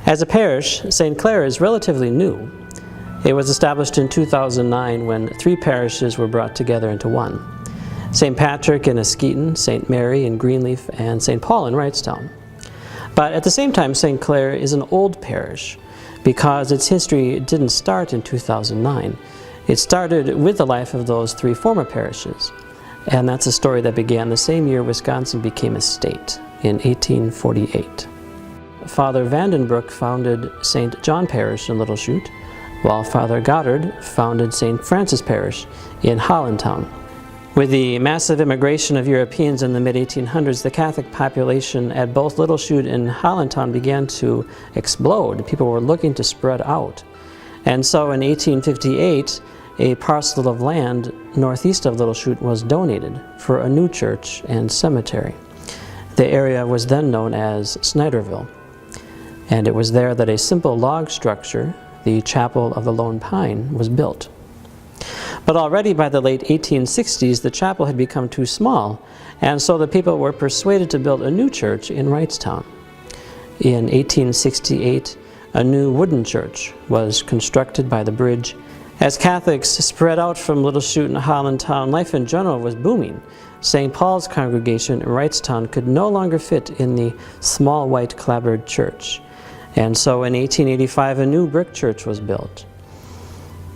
As a parish, St. Clare is relatively new. It was established in 2009 when 3 parishes were brought together into one: St. Patrick in Askeaton, St. Mary in Greenleaf, and St. Paul in Wrightstown. But at the same time, St. Clare is an old parish because its history didn't start in 2009. It started with the life of those 3 former parishes. And that's a story that began the same year Wisconsin became a state, in 1848. Father Vandenbroek founded St. John Parish in Little Chute, while Father Goddard founded St. Francis Parish in Hollandtown. With the massive immigration of Europeans in the mid-1800s, the Catholic population at both Little Chute and Hollandtown began to explode. People were looking to spread out. And so in 1858, a parcel of land northeast of Little Chute was donated for a new church and cemetery. The area was then known as Snyderville, and it was there that a simple log structure, the Chapel of the Lone Pine, was built. But already by the late 1860s, the chapel had become too small, and so the people were persuaded to build a new church in Wrightstown. In 1868, a new wooden church was constructed by the bridge. As Catholics spread out from Little Chute and Hollandtown, life in general was booming. St. Paul's congregation in Wrightstown could no longer fit in the small white clapboard church. And so in 1885, a new brick church was built.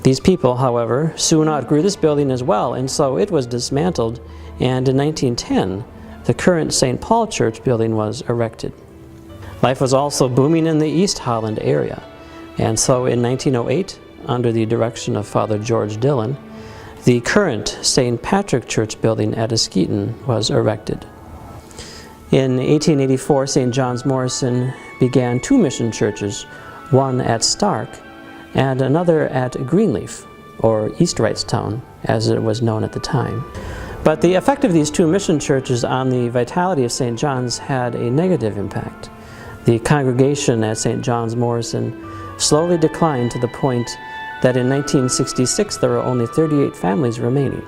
These people, however, soon outgrew this building as well, and so it was dismantled, and in 1910, the current St. Paul Church building was erected. Life was also booming in the East Holland area, and so in 1908, under the direction of Father George Dillon, the current St. Patrick Church building at Askeaton was erected. In 1884, St. John's Morrison began 2 mission churches, one at Stark and another at Greenleaf, or East Wrightstown, as it was known at the time. But the effect of these 2 mission churches on the vitality of St. John's had a negative impact. The congregation at St. John's Morrison slowly declined to the point that in 1966 there were only 38 families remaining.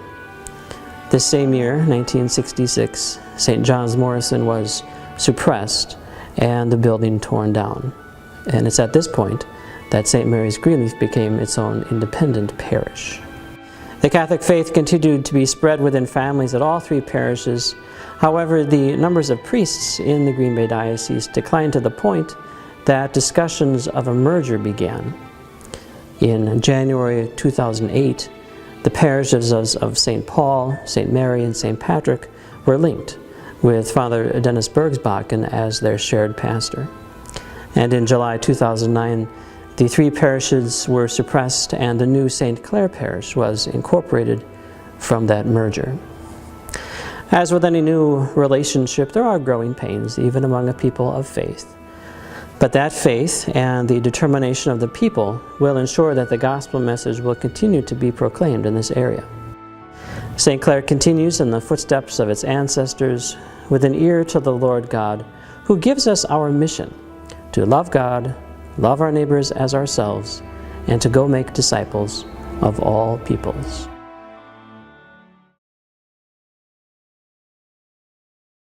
This same year, 1966, St. John's Morrison was suppressed and the building torn down. And it's at this point that St. Mary's Greenleaf became its own independent parish. The Catholic faith continued to be spread within families at all 3 parishes. However, the numbers of priests in the Green Bay Diocese declined to the point that discussions of a merger began. In January 2008, the parishes of St. Paul, St. Mary, and St. Patrick were linked, with Father Dennis Bergsbakken as their shared pastor. And in July 2009, the 3 parishes were suppressed and the new St. Clare Parish was incorporated from that merger. As with any new relationship, there are growing pains, even among a people of faith. But that faith and the determination of the people will ensure that the gospel message will continue to be proclaimed in this area. St. Clare continues in the footsteps of its ancestors with an ear to the Lord God, who gives us our mission to love God, love our neighbors as ourselves, and to go make disciples of all peoples.